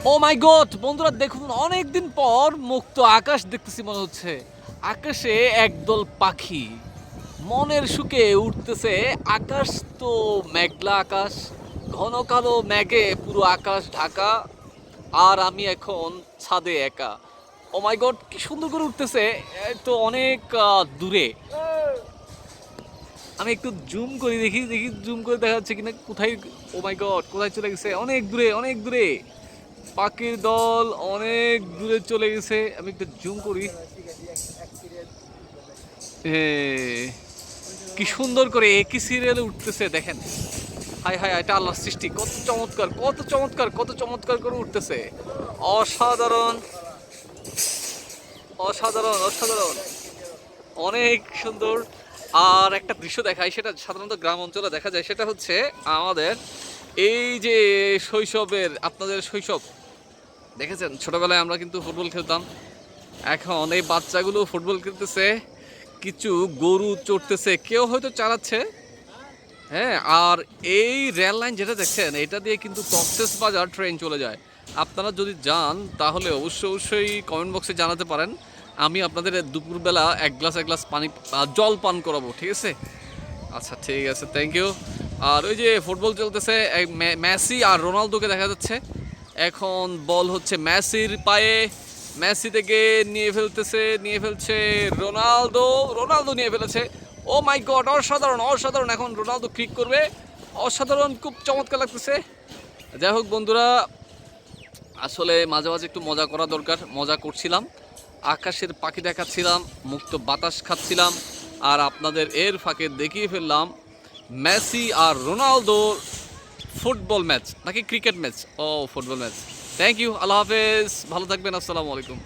ও মাই god বন্ধুরা, দেখুন অনেকদিন পর মুক্ত আকাশ দেখতেছি মনে হচ্ছে। আকাশে একদল পাখি মনের সুখে উঠতেছে। আকাশ তো মেঘলা আকাশ, ঘন কালো মেঘে পুরো আকাশ ঢাকা। আর আমি এখন ছাদে একা। ও মাই গড, কি সুন্দর করে উঠতেছে। এই তো অনেক দূরে। আমি একটু জুম করি, দেখি দেখি জুম করে দেখা যাচ্ছে কিনা কোথায়। ও মাই গড, কোথায় চলে গেছে? অনেক দূরে, অনেক দূরে। পাখির দল অনেক দূরে চলে গেছে। আমি একটু জুম করি। কি সুন্দর করে একই সিরিয়ালে উঠতেছে দেখেন। হাই হাই, এটা আল্লাহর সৃষ্টি, কত চমৎকার, কত চমৎকার, কত চমৎকার করে উঠতেছে। অসাধারণ, অসাধারণ, অসাধারণ, অনেক সুন্দর। আর একটা দৃশ্য দেখায়, সেটা সাধারণত গ্রাম অঞ্চলে দেখা যায়। সেটা হচ্ছে আমাদের এই যে শৈশবের, আপনাদের শৈশব দেখেছেন, ছোটবেলায় আমরা কিন্তু ফুটবল খেলতাম। এখন এই বাচ্চাগুলো ফুটবল খেলতেছে, কিছু গরু চড়তেছে, কেউ হয়তো চালাচ্ছে। হ্যাঁ, আর এই রেল লাইন যেটা দেখছেন, এটা দিয়ে কিন্তু কক্সেস বাজার ট্রেন চলে যায়। আপনারা যদি যান তাহলে অবশ্যই কমেন্ট বক্সে জানাতে পারেন। আমি আপনাদের দুপুরবেলা এক গ্লাস পানি, জল পান করাবো, ঠিক আছে? আচ্ছা ঠিক আছে, থ্যাংক ইউ। আর ওই যে ফুটবল চলতেছে, মেসি আর রোনালদোকে দেখা যাচ্ছে। এখন বল হচ্ছে মেসির পায়ে, মেসি থেকে নিয়ে ফেলছে রোনালদো, রোনালদো নিয়ে ফেলেছে। ও মাই গড, অসাধারণ, অসাধারণ। এখন রোনালদো ক্লিক করবে, অসাধারণ, খুব চমৎকার লাগতেছে। যাই হোক বন্ধুরা, আসলে মাঝে মাঝে একটু মজা করা দরকার। মজা করছিলাম, আকাশের পাখি দেখাচ্ছিলাম, মুক্ত বাতাস খাচ্ছিলাম। আর আপনাদের এর ফাঁকে দেখিয়ে ফেললাম মেসি আর রোনালদোর ফুটবল ম্যাচ, নাকি ক্রিকেট ম্যাচ? ও ফুটবল ম্যাচ। থ্যাংক ইউ, আল্লাহ হাফেজ, ভালো থাকবেন, আসসালামু আলাইকুম।